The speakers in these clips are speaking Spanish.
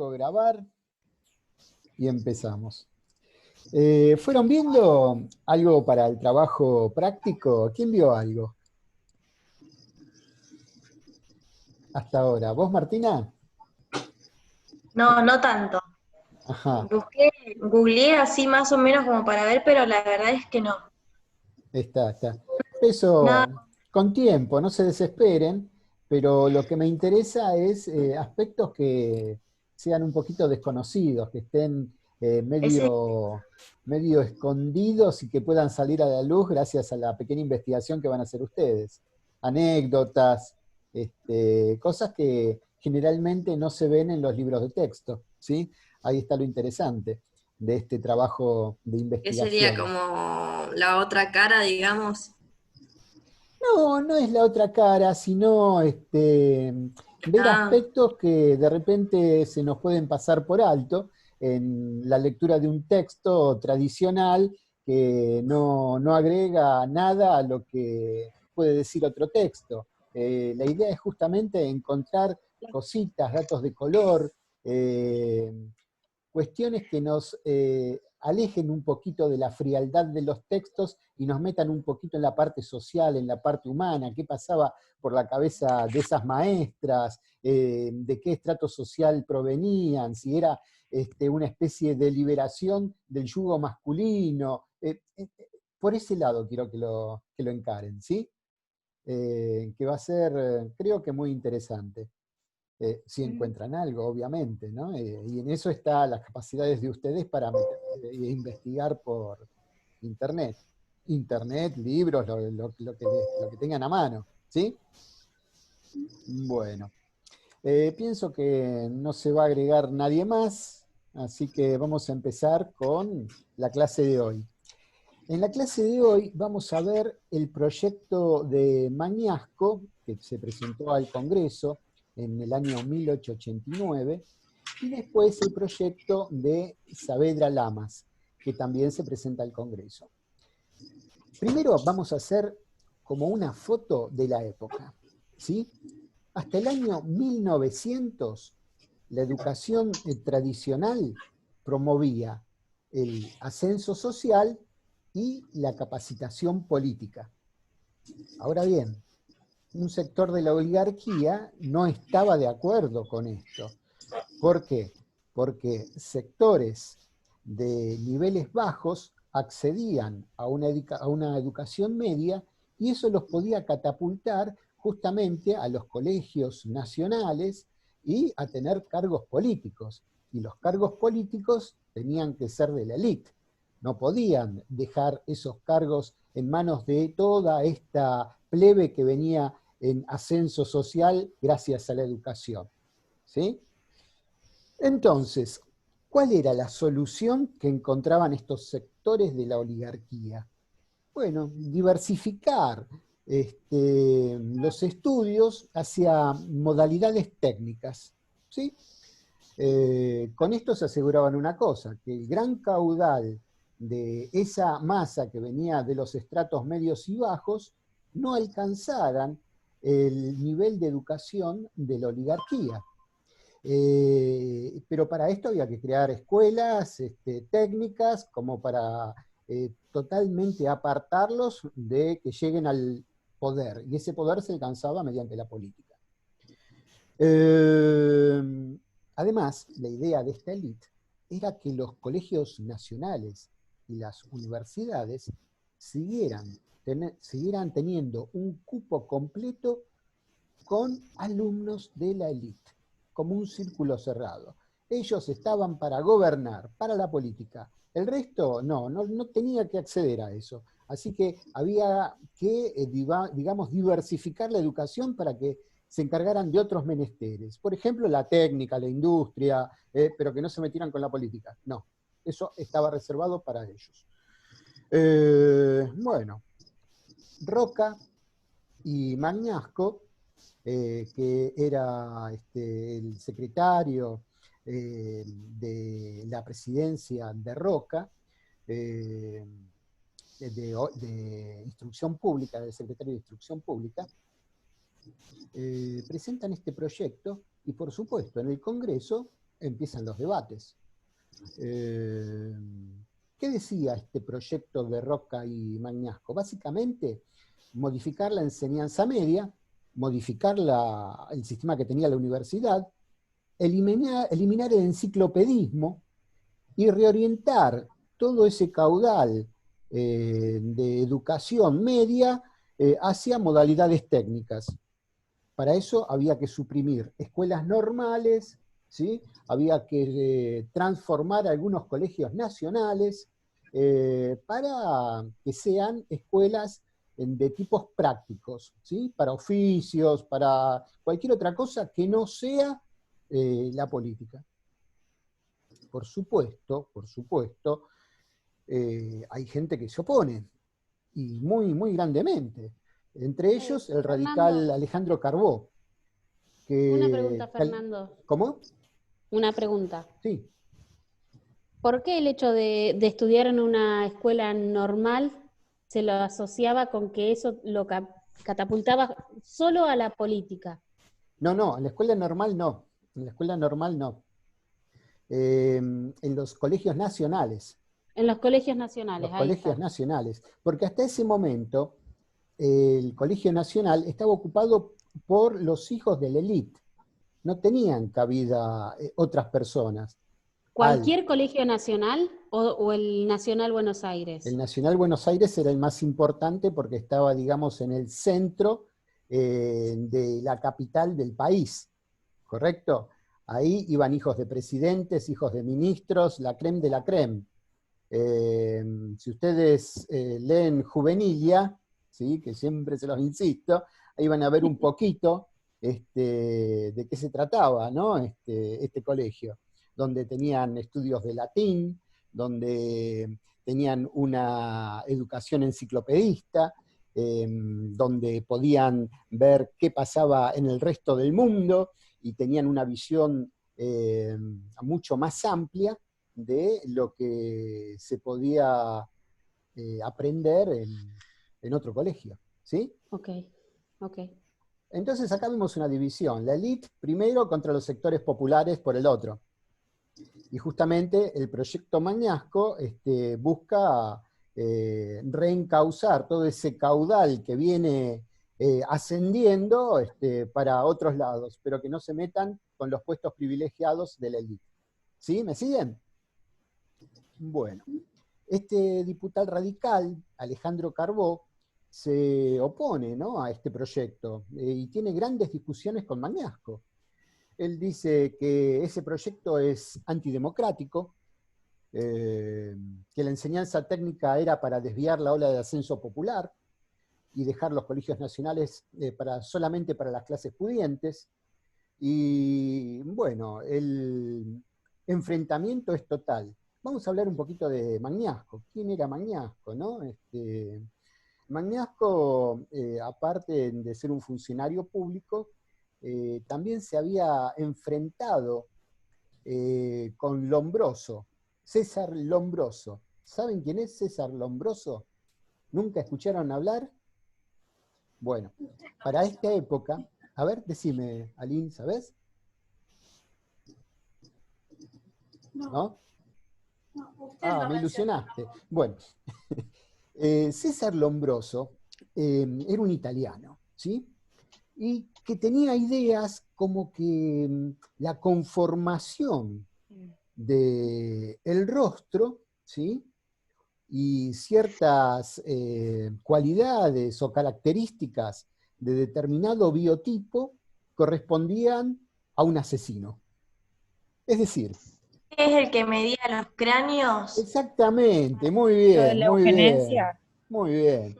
Grabar y empezamos. ¿Fueron viendo algo para el trabajo práctico? ¿Quién vio algo hasta ahora? ¿Vos, Martina? No, no tanto. Ajá, Googleé así más o menos como para ver, pero la verdad es que no. está. Eso Nada, con tiempo, no se desesperen, pero lo que me interesa es aspectos que sean un poquito desconocidos, que estén ese, medio escondidos y que puedan salir a la luz gracias a la pequeña investigación que van a hacer ustedes. Anécdotas, cosas que generalmente no se ven en los libros de texto, ¿sí? Ahí está lo interesante de este trabajo de ¿Qué sería investigación. como la otra cara, digamos? No, no es la otra cara, sino ver Ah, aspectos que de repente se nos pueden pasar por alto en la lectura de un texto tradicional que no agrega nada a lo que puede decir otro texto. La idea es justamente encontrar cositas, datos de color, eh, cuestiones que nos alejen un poquito de la frialdad de los textos y nos metan un poquito en la parte social, en la parte humana, qué pasaba por la cabeza de esas maestras, de qué estrato social provenían, si era una especie de liberación del yugo masculino. Por ese lado quiero que lo encaren, ¿sí? Que va a ser, creo que muy interesante si encuentran algo, obviamente, ¿no? Y en eso están las capacidades de ustedes para investigar por Internet. Internet, libros, lo que tengan a mano, ¿sí? Bueno, pienso que no se va a agregar nadie más, así que vamos a empezar con la clase de hoy. En la clase de hoy vamos a ver el proyecto de Mañasco, que se presentó al Congreso en el año 1889, y después el proyecto de Saavedra Lamas, que también se presenta al Congreso. Primero vamos a hacer como una foto de la época, ¿sí? Hasta el año 1900, la educación tradicional promovía el ascenso social y la capacitación política. Ahora bien, un sector de la oligarquía no estaba de acuerdo con esto. ¿Por qué? Porque sectores de niveles bajos accedían a una educación media y eso los podía catapultar justamente a los colegios nacionales y a tener cargos políticos. Y los cargos políticos tenían que ser de la élite. No podían dejar esos cargos en manos de toda esta plebe que venía en ascenso social gracias a la educación. ¿Sí? Entonces, ¿cuál era la solución que encontraban estos sectores de la oligarquía? Bueno, diversificar los estudios hacia modalidades técnicas. ¿Sí? Con esto se aseguraban una cosa, que el gran caudal de esa masa que venía de los estratos medios y bajos no alcanzaran el nivel de educación de la oligarquía. Pero para esto había que crear escuelas técnicas como para totalmente apartarlos de que lleguen al poder. Y ese poder se alcanzaba mediante la política. Además, la idea de esta élite era que los colegios nacionales y las universidades siguieran teniendo un cupo completo con alumnos de la élite, como un círculo cerrado. Ellos estaban para gobernar, para la política. El resto no tenía que acceder a eso. Así que había que, digamos, diversificar la educación para que se encargaran de otros menesteres. Por ejemplo, la técnica, la industria, pero que no se metieran con la política. No, eso estaba reservado para ellos. Bueno, Roca y Magnasco, que era el secretario de la presidencia de Roca, eh, de Instrucción Pública, del secretario de Instrucción Pública, presentan este proyecto y por supuesto en el Congreso empiezan los debates. ¿Qué decía este proyecto de Roca y Magnasco? Básicamente, modificar la enseñanza media, modificar el sistema que tenía la universidad, eliminar el enciclopedismo y reorientar todo ese caudal de educación media hacia modalidades técnicas. Para eso había que suprimir escuelas normales, ¿sí? Había que transformar algunos colegios nacionales para que sean escuelas de tipos prácticos, ¿sí? Para oficios, para cualquier otra cosa que no sea la política. Por supuesto, hay gente que se opone, y muy, muy grandemente. Entre ellos, el radical Fernando, Alejandro Carbó. una pregunta, Fernando. ¿Cómo? Una pregunta. Sí. ¿Por qué el hecho de estudiar en una escuela normal se lo asociaba con que eso lo catapultaba solo a la política? No, en la escuela normal no. En la escuela normal no. En los colegios nacionales. En los colegios nacionales, Los ahí colegios está. nacionales. Porque hasta ese momento el colegio nacional estaba ocupado por los hijos de la élite. No tenían cabida otras personas. ¿Cualquier colegio nacional o el Nacional Buenos Aires? El Nacional Buenos Aires era el más importante porque estaba, digamos, en el centro de la capital del país, ¿correcto? Ahí iban hijos de presidentes, hijos de ministros, la crème de la crème. Si ustedes leen Juvenilia, ¿sí? Que siempre se los insisto, ahí van a ver un poquito de qué se trataba, ¿no? Este colegio, donde tenían estudios de latín, donde tenían una educación enciclopedista, donde podían ver qué pasaba en el resto del mundo y tenían una visión mucho más amplia de lo que se podía aprender en otro colegio, ¿sí? Ok. Entonces acá vemos una división, la élite primero contra los sectores populares por el otro. Y justamente el proyecto Magnasco busca reencauzar todo ese caudal que viene ascendiendo para otros lados, pero que no se metan con los puestos privilegiados de la élite. ¿Sí? ¿Me siguen? Bueno, este diputado radical, Alejandro Carbó, se opone, ¿no?, a este proyecto y tiene grandes discusiones con Magnasco. Él dice que ese proyecto es antidemocrático, que la enseñanza técnica era para desviar la ola de ascenso popular y dejar los colegios nacionales solamente para las clases pudientes. Y bueno, el enfrentamiento es total. Vamos a hablar un poquito de Magnasco. ¿Quién era Magnasco, no? Magnasco, aparte de ser un funcionario público, también se había enfrentado con Lombroso, César Lombroso. ¿Saben quién es César Lombroso? ¿Nunca escucharon hablar? Bueno, para esta época, a ver, decime, Aline, ¿sabés? ¿No? Me ilusionaste. Bueno, César Lombroso era un italiano, ¿sí? Y que tenía ideas como que la conformación del rostro, ¿sí?, y ciertas cualidades o características de determinado biotipo correspondían a un asesino. Es decir, ¿Es el que medía los cráneos? exactamente, muy Lo de bien, la muy bien, eugenesia. muy bien.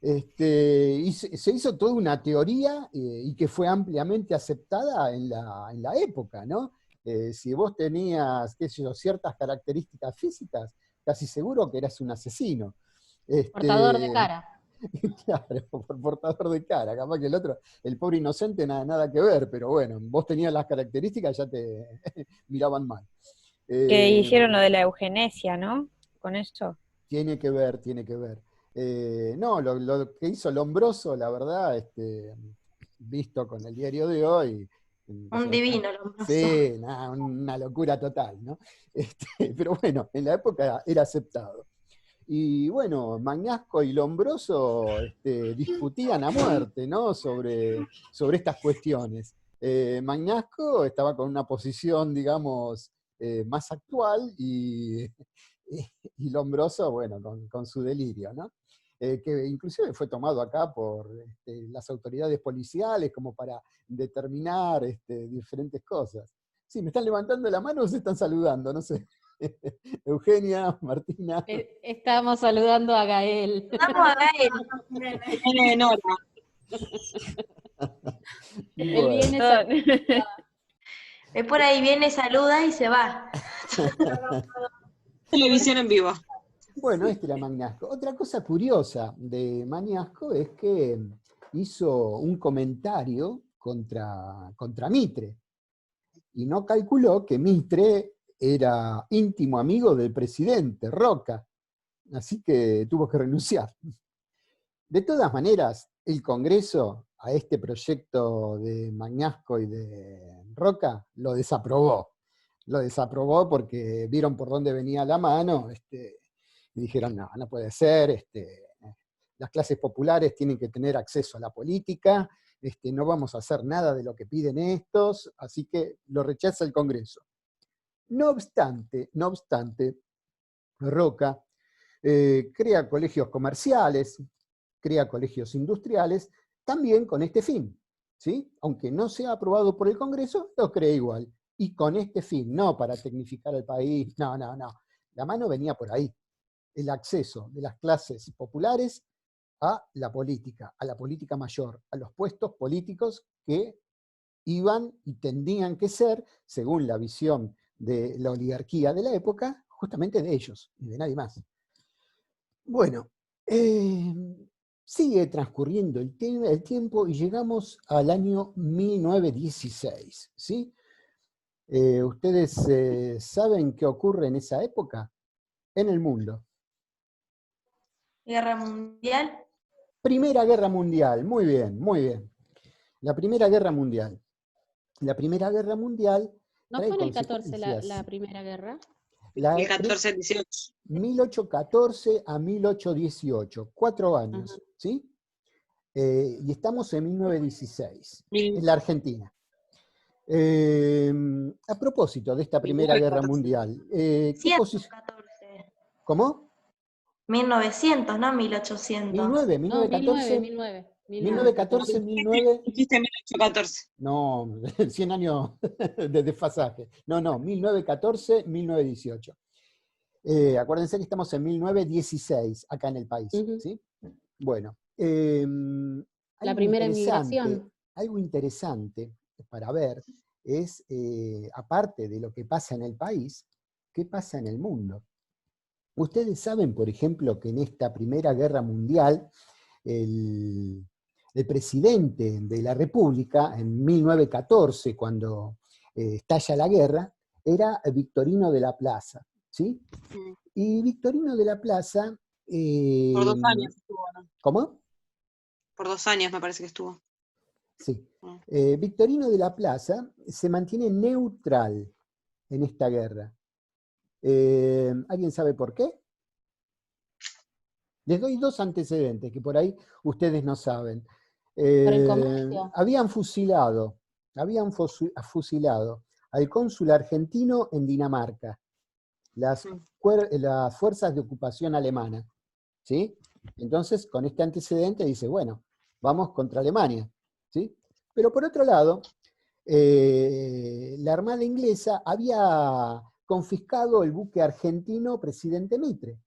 Y se hizo toda una teoría y que fue ampliamente aceptada en la época, ¿no? Si vos tenías, qué sé yo, ciertas características físicas, casi seguro que eras un asesino. Portador de cara. Claro, por portador de cara, capaz que el otro, el pobre inocente, nada que ver, pero bueno, vos tenías las características, ya te miraban mal. Que hicieron lo de la eugenesia, ¿no? Con eso. Tiene que ver, tiene que ver. No, lo que hizo Lombroso, la verdad, visto con el diario de hoy, Un divino Lombroso. Sí, una locura total, ¿no? Pero bueno, en la época era aceptado. Y bueno, Magnasco y Lombroso discutían a muerte, ¿no? sobre estas cuestiones. Magnasco estaba con una posición, digamos, más actual y Lombroso, bueno, con su delirio, ¿no? Que inclusive fue tomado acá por las autoridades policiales como para determinar diferentes cosas. Sí, me están levantando la mano o se están saludando, no sé. Eugenia, Martina. Estamos saludando a Gael. Vamos a ver. Viene Nora. Él viene Por ahí viene, saluda y se va. Televisión en vivo. Bueno, este era Magnasco. Otra cosa curiosa de Magnasco es que hizo un comentario contra Mitre. Y no calculó que Mitre era íntimo amigo del presidente, Roca. Así que tuvo que renunciar. De todas maneras, el Congreso a este proyecto de Magnasco y de Roca lo desaprobó. Lo desaprobó porque vieron por dónde venía la mano y dijeron, no puede ser, las clases populares tienen que tener acceso a la política, no vamos a hacer nada de lo que piden estos, así que lo rechaza el Congreso. No obstante, Roca crea colegios comerciales, crea colegios industriales, también con este fin, ¿sí? Aunque no sea aprobado por el Congreso, lo crea igual. Y con este fin, no para tecnificar el país, no. La mano venía por ahí. El acceso de las clases populares a la política mayor, a los puestos políticos que iban y tendrían que ser, según la visión de la oligarquía de la época, justamente de ellos y de nadie más. Bueno, sigue transcurriendo el tiempo y llegamos al año 1916, ¿sí? ¿Ustedes saben qué ocurre en esa época? En el mundo. Guerra Mundial. Primera Guerra Mundial, muy bien, muy bien. La Primera Guerra Mundial. La Primera Guerra Mundial ¿No trae fue en el 14 consecuencias. la Primera Guerra? El 14-18. 1814 a 1818, 4 años, Ajá. ¿sí? Y estamos en 1916, en la Argentina. A propósito de esta Primera Guerra Mundial, ¿qué posición? 114. ¿Cómo? 1900, no 1800. 1914, 1914, 19... Dijiste 1814. No, 100 años de desfasaje. No, 1914, 1918. Acuérdense que estamos en 1916, acá en el país, ¿sí? Bueno, la primera inmigración. Algo interesante para ver es, aparte de lo que pasa en el país, ¿qué pasa en el mundo? Ustedes saben, por ejemplo, que en esta Primera Guerra Mundial, el presidente de la República, en 1914, cuando estalla la guerra, era Victorino de la Plaza, ¿sí? Y Victorino de la Plaza... Por 2 años estuvo, ¿no? ¿Cómo? Por 2 años me parece que estuvo. Sí. Victorino de la Plaza se mantiene neutral en esta guerra. ¿Alguien sabe por qué? Les doy 2 antecedentes que por ahí ustedes no saben. Por el comercio. Habían fusilado al cónsul argentino en Dinamarca, las fuerzas de ocupación alemana, ¿sí? Entonces, con este antecedente dice, bueno, vamos contra Alemania, ¿sí? Pero por otro lado, la Armada inglesa había confiscado el buque argentino Presidente Mitre,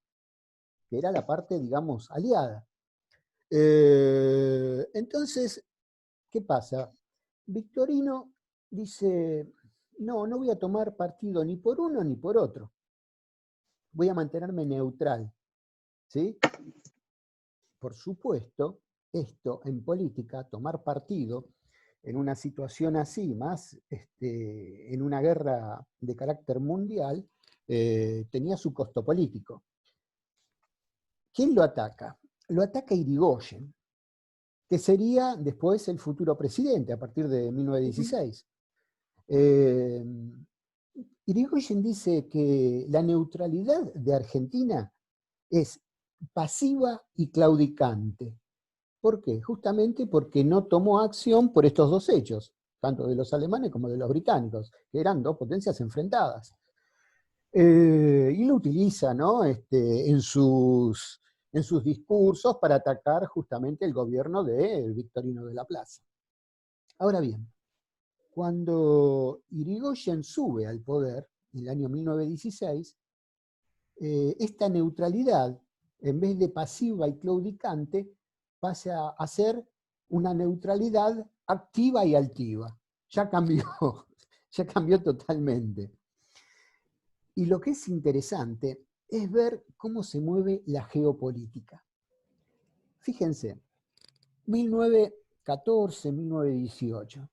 que era la parte, digamos, aliada. Entonces, ¿qué pasa? Victorino dice, no voy a tomar partido ni por uno ni por otro. Voy a mantenerme neutral, ¿sí? Por supuesto, esto en política, tomar partido en una situación así, más en una guerra de carácter mundial, tenía su costo político. ¿Quién lo ataca? Lo ataca Irigoyen, que sería después el futuro presidente a partir de 1916. Eh, Irigoyen dice que la neutralidad de Argentina es pasiva y claudicante. ¿Por qué? Justamente porque no tomó acción por estos dos hechos, tanto de los alemanes como de los británicos, que eran dos potencias enfrentadas. Y lo utiliza, ¿no? en sus discursos para atacar justamente el gobierno de Victorino de la Plaza. Ahora bien, cuando Irigoyen sube al poder, en el año 1916, esta neutralidad, en vez de pasiva y claudicante, pasa a ser una neutralidad activa y altiva. Ya cambió, ya cambió totalmente. Y lo que es interesante es ver cómo se mueve la geopolítica. Fíjense, 1914, 1918.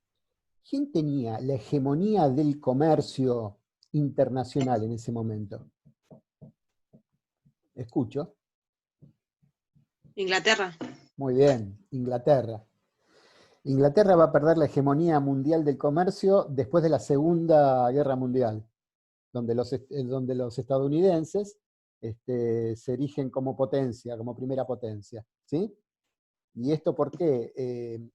¿Quién tenía la hegemonía del comercio internacional en ese momento? ¿Escucho? Inglaterra. Muy bien, Inglaterra. Inglaterra va a perder la hegemonía mundial del comercio después de la Segunda Guerra Mundial, donde los estadounidenses se erigen como potencia, como primera potencia. ¿Sí? ¿Y esto por qué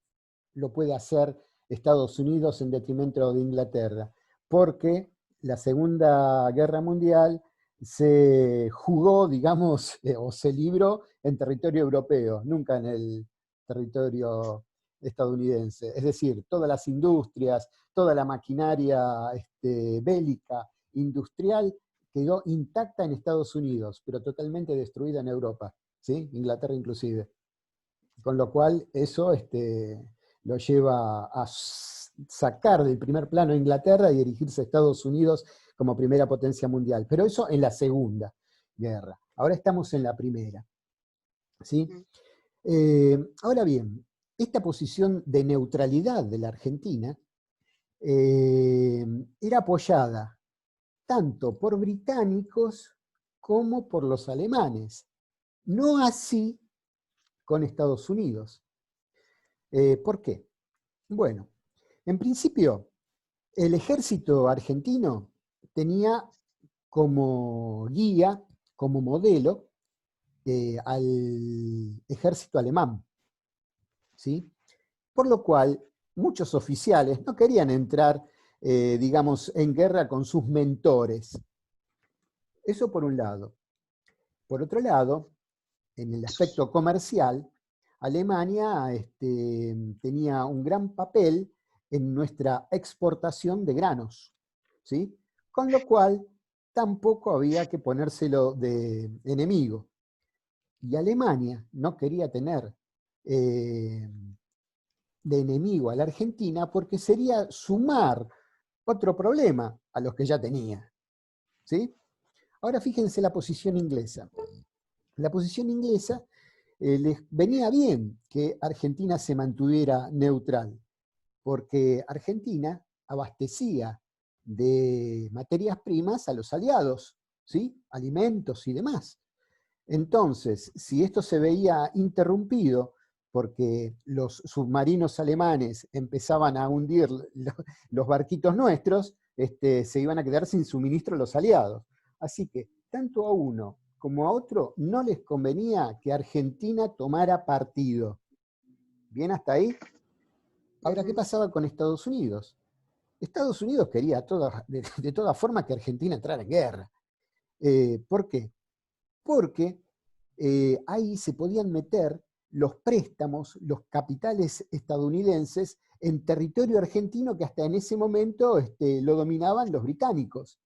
lo puede hacer Estados Unidos en detrimento de Inglaterra? Porque la Segunda Guerra Mundial se jugó, digamos, o se libró en territorio europeo, nunca en el territorio estadounidense. Es decir, todas las industrias, toda la maquinaria bélica, industrial, quedó intacta en Estados Unidos, pero totalmente destruida en Europa, ¿sí? Inglaterra inclusive. Con lo cual eso lo lleva a sacar del primer plano a Inglaterra y dirigirse a Estados Unidos como primera potencia mundial. Pero eso en la Segunda Guerra. Ahora estamos en la primera. ¿Sí? Ahora bien, esta posición de neutralidad de la Argentina era apoyada tanto por británicos como por los alemanes. No así con Estados Unidos. ¿Por qué? Bueno, en principio, el ejército argentino tenía como guía, como modelo, al ejército alemán, ¿sí? Por lo cual, muchos oficiales no querían entrar, digamos, en guerra con sus mentores. Eso por un lado. Por otro lado, en el aspecto comercial, Alemania tenía un gran papel en nuestra exportación de granos, ¿sí? Con lo cual tampoco había que ponérselo de enemigo. Y Alemania no quería tener de enemigo a la Argentina porque sería sumar otro problema a los que ya tenía, ¿sí? Ahora fíjense la posición inglesa. La posición inglesa les venía bien que Argentina se mantuviera neutral, porque Argentina abastecía de materias primas a los aliados, ¿sí? Alimentos y demás. Entonces, si esto se veía interrumpido porque los submarinos alemanes empezaban a hundir los barquitos nuestros, se iban a quedar sin suministro los aliados. Así que, tanto a uno como a otro, no les convenía que Argentina tomara partido. ¿Bien hasta ahí? Ahora, ¿qué pasaba con Estados Unidos? Estados Unidos quería de todas formas que Argentina entrara en guerra. ¿Por qué? Porque ahí se podían meter los préstamos, los capitales estadounidenses en territorio argentino que hasta en ese momento lo dominaban los británicos.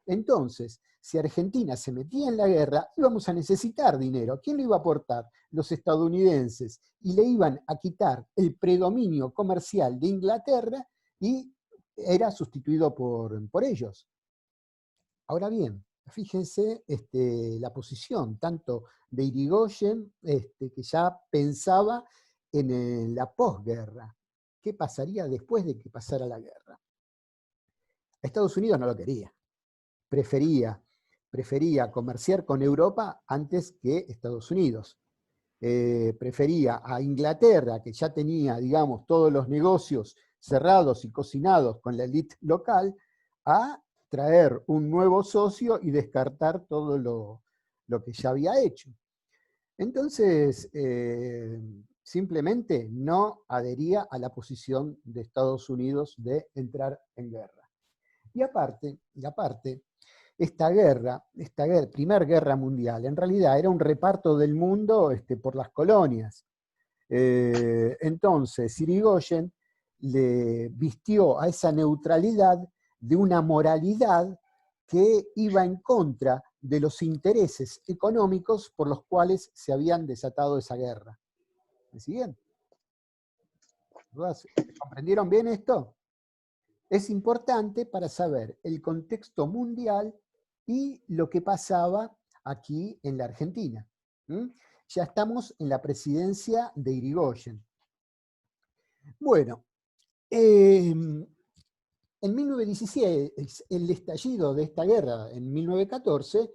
Entonces, si Argentina se metía en la guerra, íbamos a necesitar dinero. ¿Quién lo iba a aportar? Los estadounidenses. Y le iban a quitar el predominio comercial de Inglaterra y era sustituido por ellos. Ahora bien, fíjense la posición tanto de Irigoyen, que ya pensaba en la posguerra. ¿Qué pasaría después de que pasara la guerra? Estados Unidos no lo quería. Prefería comerciar con Europa antes que Estados Unidos. Prefería a Inglaterra, que ya tenía, digamos, todos los negocios cerrados y cocinados con la élite local, a traer un nuevo socio y descartar todo lo que ya había hecho. Entonces, simplemente no adhería a la posición de Estados Unidos de entrar en guerra. Y aparte, esta Primera Guerra Mundial, en realidad era un reparto del mundo por las colonias. Entonces, Irigoyen le vistió a esa neutralidad de una moralidad que iba en contra de los intereses económicos por los cuales se habían desatado esa guerra. ¿Me siguen? ¿Comprendieron bien esto? Es importante para saber el contexto mundial y lo que pasaba aquí en la Argentina. Ya estamos en la presidencia de Irigoyen. Bueno, en 1916, el estallido de esta guerra, en 1914,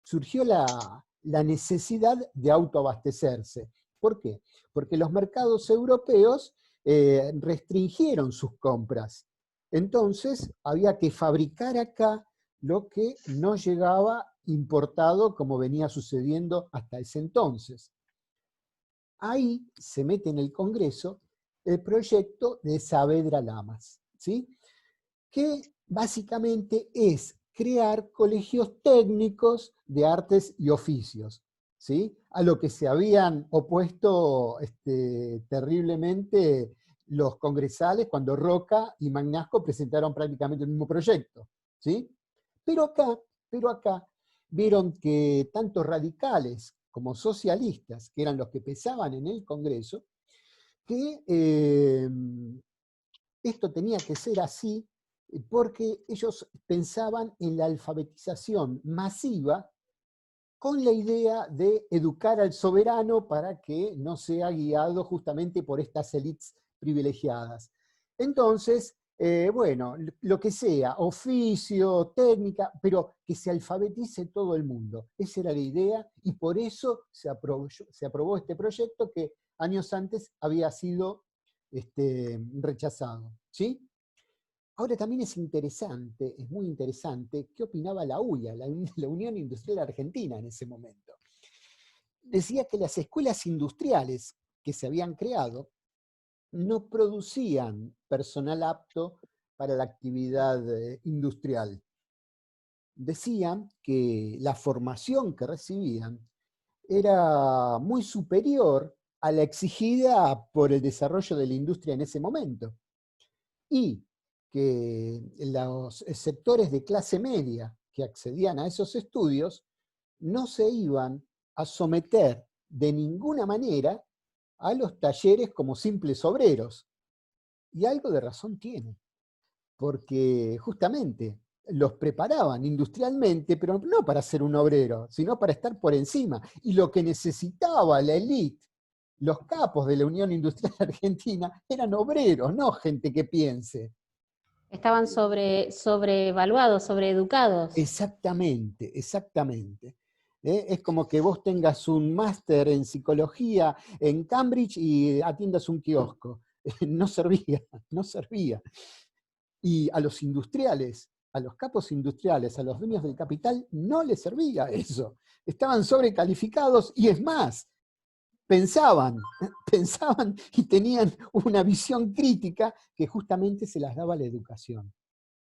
surgió la necesidad de autoabastecerse. ¿Por qué? Porque los mercados europeos restringieron sus compras. Entonces, había que fabricar acá lo que no llegaba importado como venía sucediendo hasta ese entonces. Ahí se mete en el Congreso el proyecto de Saavedra Lamas, ¿sí? Que básicamente es crear colegios técnicos de artes y oficios, ¿sí? A lo que se habían opuesto terriblemente los congresales cuando Roca y Magnasco presentaron prácticamente el mismo proyecto, ¿sí? Pero acá vieron que tanto radicales como socialistas, que eran los que pesaban en el Congreso, que esto tenía que ser así porque ellos pensaban en la alfabetización masiva con la idea de educar al soberano para que no sea guiado justamente por estas élites privilegiadas. Entonces, bueno, lo que sea, oficio, técnica, pero que se alfabetice todo el mundo. Esa era la idea y por eso se aprobó este proyecto que años antes había sido rechazado, ¿sí? Ahora también es muy interesante, qué opinaba la UIA, la Unión Industrial Argentina en ese momento. Decía que las escuelas industriales que se habían creado no producían personal apto para la actividad industrial. Decían que la formación que recibían era muy superior a la exigida por el desarrollo de la industria en ese momento. Y que los sectores de clase media que accedían a esos estudios no se iban a someter de ninguna manera a los talleres como simples obreros. Y algo de razón tiene, porque justamente los preparaban industrialmente, pero no para ser un obrero, sino para estar por encima. Y lo que necesitaba la élite, los capos de la Unión Industrial Argentina, eran obreros, no gente que piense. Estaban sobrevaluados, sobreeducados. Exactamente, exactamente. Es como que vos tengas un máster en psicología en Cambridge y atiendas un kiosco. No servía, no servía. Y a los industriales, a los capos industriales, a los dueños del capital, no les servía eso. Estaban sobrecalificados y es más, pensaban y tenían una visión crítica que justamente se las daba la educación.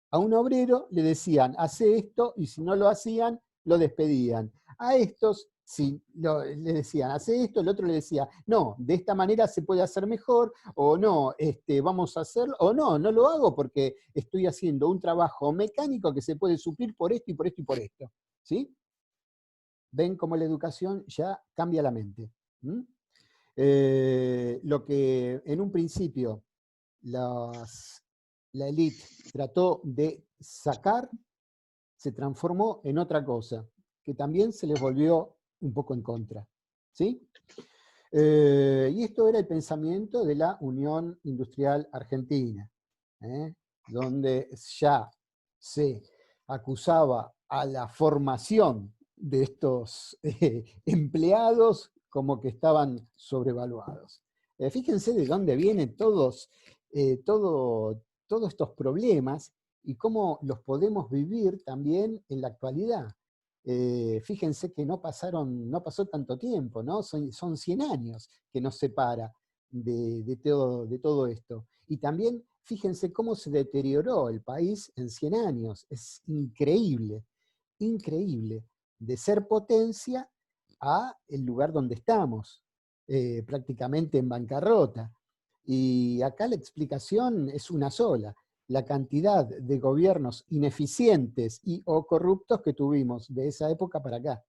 A un obrero le decían, hace esto, y si no lo hacían, lo despedían. A estos, si le decían, hace esto, el otro le decía, no, de esta manera se puede hacer mejor, o no, vamos a hacerlo, o no, no lo hago porque estoy haciendo un trabajo mecánico que se puede suplir por esto y por esto y por esto. ¿Sí? Ven cómo la educación ya cambia la mente. Lo que en un principio la élite trató de sacar, se transformó en otra cosa, que también se les volvió un poco en contra. ¿Sí? Y esto era el pensamiento de la Unión Industrial Argentina, donde ya se acusaba a la formación de estos empleados como que estaban sobrevaluados. Fíjense de dónde vienen todos estos problemas y cómo los podemos vivir también en la actualidad. Fíjense que no pasó tanto tiempo, ¿no? Son 100 años que nos separa de todo esto. Y también fíjense cómo se deterioró el país en 100 años. Es increíble, increíble, de ser potencia a el lugar donde estamos, prácticamente en bancarrota. Y acá la explicación es una sola: la cantidad de gobiernos ineficientes o corruptos que tuvimos de esa época para acá,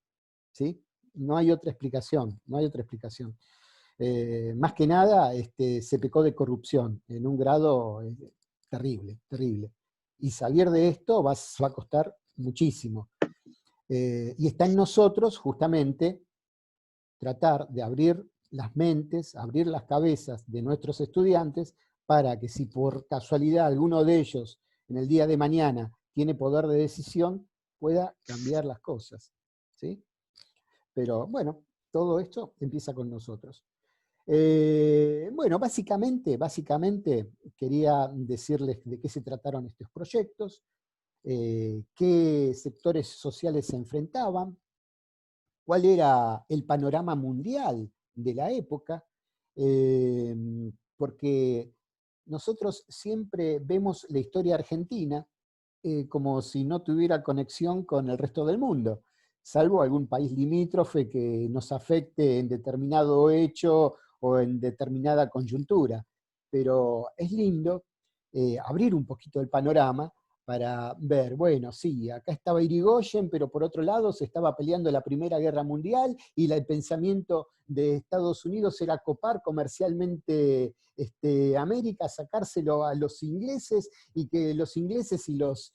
¿sí? No hay otra explicación, no hay otra explicación. Más que nada, se pecó de corrupción en un grado terrible, terrible. Y salir de esto va a costar muchísimo. Y está en nosotros, justamente, tratar de abrir las mentes, abrir las cabezas de nuestros estudiantes, para que si por casualidad alguno de ellos en el día de mañana tiene poder de decisión, pueda cambiar las cosas, ¿sí? Pero bueno, todo esto empieza con nosotros. Bueno, básicamente quería decirles de qué se trataron estos proyectos, qué sectores sociales se enfrentaban, cuál era el panorama mundial de la época, porque nosotros siempre vemos la historia argentina como si no tuviera conexión con el resto del mundo, salvo algún país limítrofe que nos afecte en determinado hecho o en determinada coyuntura. Pero es lindo abrir un poquito el panorama para ver, bueno, sí, acá estaba Irigoyen, pero por otro lado se estaba peleando la Primera Guerra Mundial y el pensamiento de Estados Unidos era copar comercialmente América, sacárselo a los ingleses, y que los ingleses y los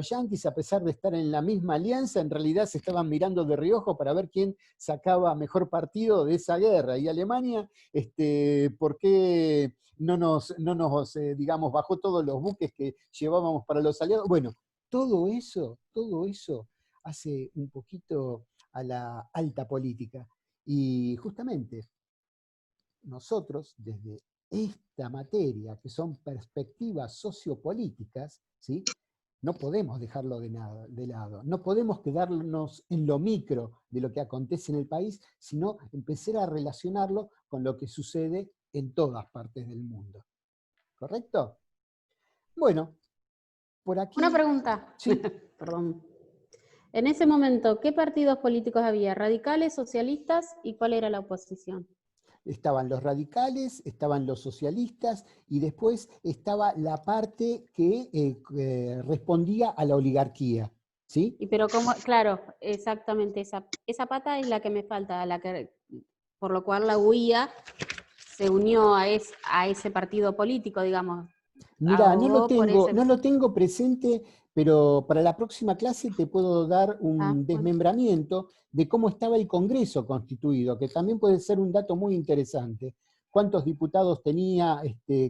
yanquis, a pesar de estar en la misma alianza, en realidad se estaban mirando de reojo para ver quién sacaba mejor partido de esa guerra. Y Alemania, ¿por qué no nos digamos, bajó todos los buques que llevábamos para los aliados? Bueno, todo eso hace un poquito a la alta política. Y justamente nosotros, desde esta materia, que son perspectivas sociopolíticas, ¿sí?, no podemos dejarlo de lado, no podemos quedarnos en lo micro de lo que acontece en el país, sino empezar a relacionarlo con lo que sucede en todas partes del mundo. ¿Correcto? Bueno, por aquí... Una pregunta. Sí. Perdón. En ese momento, ¿qué partidos políticos había? ¿Radicales, socialistas y cuál era la oposición? Estaban los radicales, estaban los socialistas, y después estaba la parte que respondía a la oligarquía, ¿sí? Pero cómo, claro, exactamente, esa pata es la que me falta, por lo cual la UIA se unió a ese partido político, digamos. Mira, no lo tengo presente, pero para la próxima clase te puedo dar un desmembramiento de cómo estaba el Congreso constituido, que también puede ser un dato muy interesante. Cuántos diputados tenía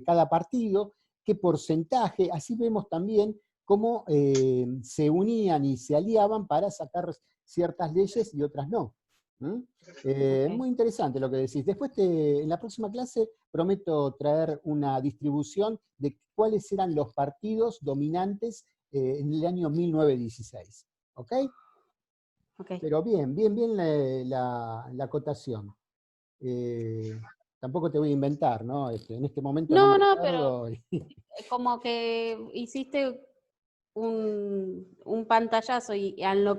cada partido, qué porcentaje, así vemos también cómo se unían y se aliaban para sacar ciertas leyes y otras no. Muy interesante lo que decís. Después en la próxima clase prometo traer una distribución de cuáles eran los partidos dominantes en el año 1916. ¿Ok? Okay. Pero bien la acotación. Tampoco te voy a inventar, ¿no? En este momento no me pero como que hiciste un pantallazo y en lo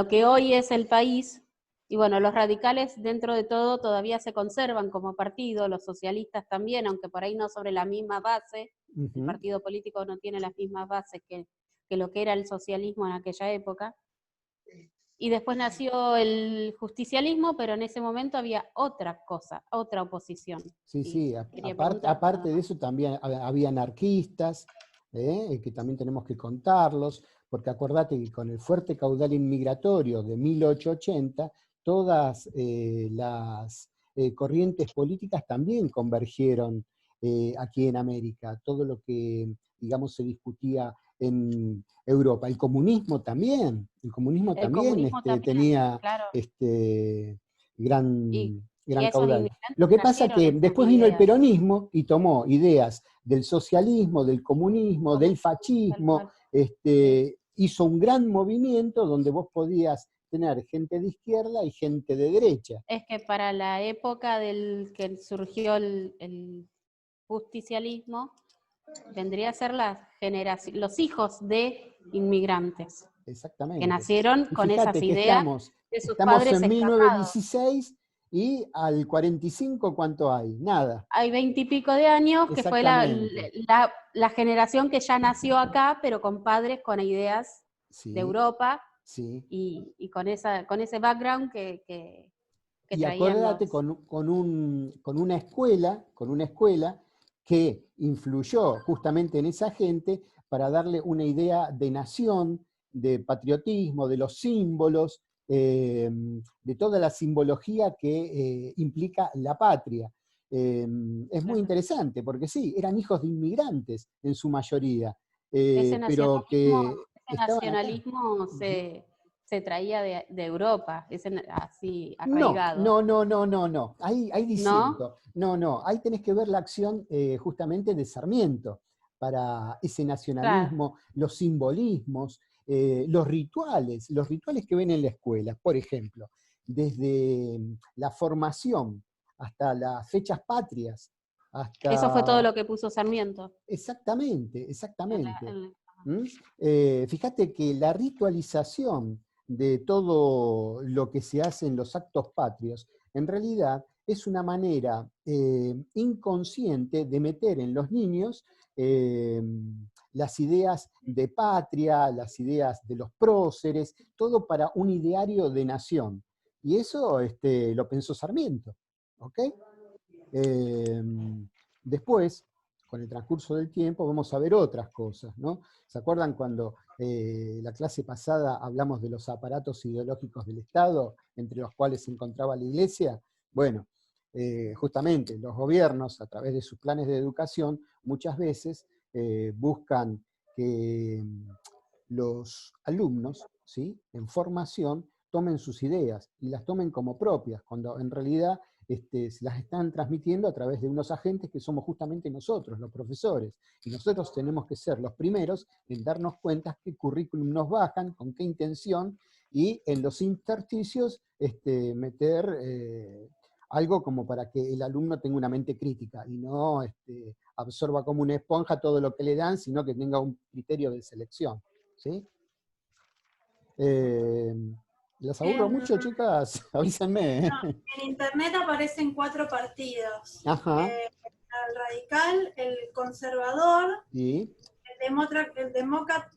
que hoy es el país, y bueno, los radicales dentro de todo todavía se conservan como partido, los socialistas también, aunque por ahí no sobre la misma base. El partido político no tiene las mismas bases que lo que era el socialismo en aquella época. Y después nació el justicialismo, pero en ese momento había otra cosa, otra oposición. Sí, aparte de eso también había anarquistas, que también tenemos que contarlos, porque acordate que con el fuerte caudal inmigratorio de 1880, todas las corrientes políticas también convergieron aquí en América, todo lo que, digamos, se discutía en Europa. El comunismo también también, tenía claro. gran gran esos caudal. inmigrantes Lo que pasa trajeron que esas después vino el ideas. peronismo y tomó ideas del socialismo, del comunismo, del Tal fascismo, cual. Sí. hizo un gran movimiento donde vos podías tener gente de izquierda y gente de derecha. Es que para la época del que surgió el justicialismo, vendría a ser la generación, los hijos de inmigrantes, que Exactamente. nacieron Y con esas fíjate que ideas de sus estamos padres en escapados. 1916 y al 45, ¿cuánto hay? Nada. Hay 20 y pico de años que fue Exactamente. la generación que ya nació acá, pero con padres con ideas de Sí, Europa sí. y con ese background que Y traían acordate los... con una escuela que influyó justamente en esa gente para darle una idea de nación, de patriotismo, de los símbolos, de toda la simbología que implica la patria. Es muy interesante, porque sí, eran hijos de inmigrantes en su mayoría, Ese pero que estaban acá. nacionalismo Ujú. se traía de Europa, así No, arraigado, no, no, no, no, no. Ahí ¿no? diciendo. No, no. Ahí tenés que ver la acción justamente de Sarmiento para ese Claro, nacionalismo, los simbolismos, los rituales que ven en la escuela, por ejemplo, desde la formación hasta las fechas patrias, eso fue todo hasta... lo que puso Sarmiento. Exactamente, en exactamente. la- en- ¿Mm? Fíjate que la ritualización de todo lo que se hace en los actos patrios, en realidad es una manera inconsciente de meter en los niños eh, las ideas de patria, las ideas de los próceres, todo para un ideario de nación. Y eso lo pensó Sarmiento. ¿Ok? Eh, Después, con el transcurso del tiempo, vamos a ver otras cosas, ¿no? ¿Se acuerdan cuando la clase pasada hablamos de los aparatos ideológicos del Estado, entre los cuales se encontraba la Iglesia? Bueno, justamente los gobiernos, a través de sus planes de educación, muchas veces buscan que los alumnos, ¿sí?, en formación, tomen sus ideas y las tomen como propias, cuando en realidad se las están transmitiendo a través de unos agentes que somos justamente nosotros, los profesores. Y nosotros tenemos que ser los primeros en darnos cuenta qué currículum nos bajan, con qué intención, y en los intersticios meter algo como para que el alumno tenga una mente crítica y no absorba como una esponja todo lo que le dan, sino que tenga un criterio de selección. ¿Sí? Eh, ¿Las aburro En, mucho, chicas? Avísenme. no, en internet aparecen 4 partidos. Ajá. El radical, el conservador, Y el demócrata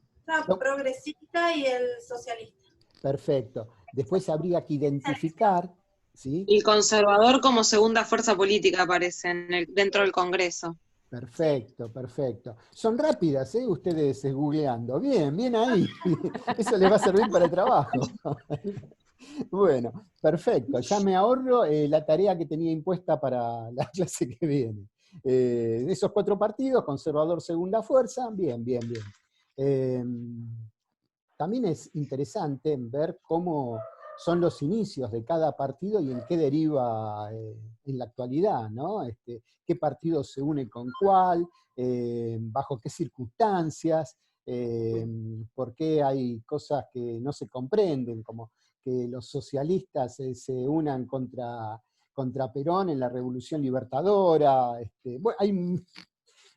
no, progresista y el socialista. perfecto. Después habría que identificar, ¿sí? El conservador como segunda fuerza política aparece dentro del Congreso. Sí. Perfecto, perfecto. Son rápidas, ¿eh? Ustedes googleando. Bien, bien ahí. Eso les va a servir para el trabajo. Bueno, perfecto. Ya me ahorro la tarea que tenía impuesta para la clase que viene. Esos 4 partidos, conservador segunda fuerza, bien, bien, bien. Eh, También es interesante ver cómo son los inicios de cada partido y en qué deriva en la actualidad, ¿no? Qué partido se une con cuál, bajo qué circunstancias, por qué hay cosas que no se comprenden, como que los socialistas se unan contra Perón en la Revolución Libertadora. Bueno, hay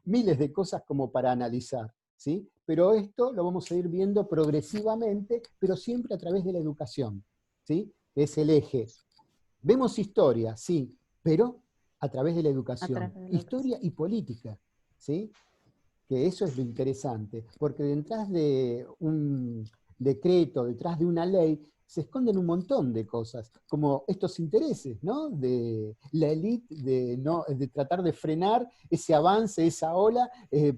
miles de cosas como para analizar, ¿sí? Pero esto lo vamos a ir viendo progresivamente, pero siempre a través de la educación, ¿sí? Que es el eje. Vemos historia, sí, pero a través de la educación. Atrás de la Historia y política, ¿sí? Que eso es lo interesante, porque detrás de un decreto, detrás de una ley, se esconden un montón de cosas, como estos intereses, ¿no? De la élite, de tratar de frenar ese avance, esa ola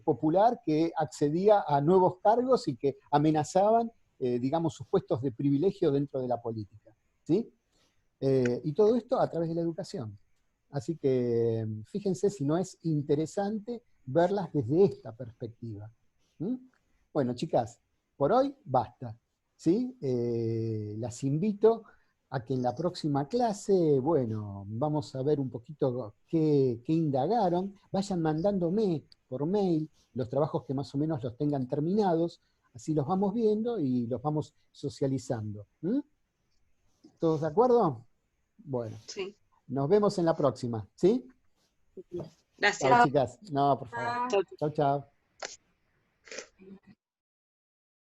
popular que accedía a nuevos cargos y que amenazaban, digamos, sus puestos de privilegio dentro de la política, ¿sí? Y todo esto a través de la educación. Así que fíjense si no es interesante verlas desde esta perspectiva. ¿Mm? Bueno, chicas, por hoy basta. ¿Sí? Las invito a que en la próxima clase, bueno, vamos a ver un poquito qué indagaron. Vayan mandándome por mail los trabajos que más o menos los tengan terminados, así los vamos viendo y los vamos socializando. ¿Mm? ¿Todos de acuerdo? Bueno, Sí. nos vemos en la próxima, ¿sí? Gracias. Chao, chicas. No, por favor. Chau. Chao, chao.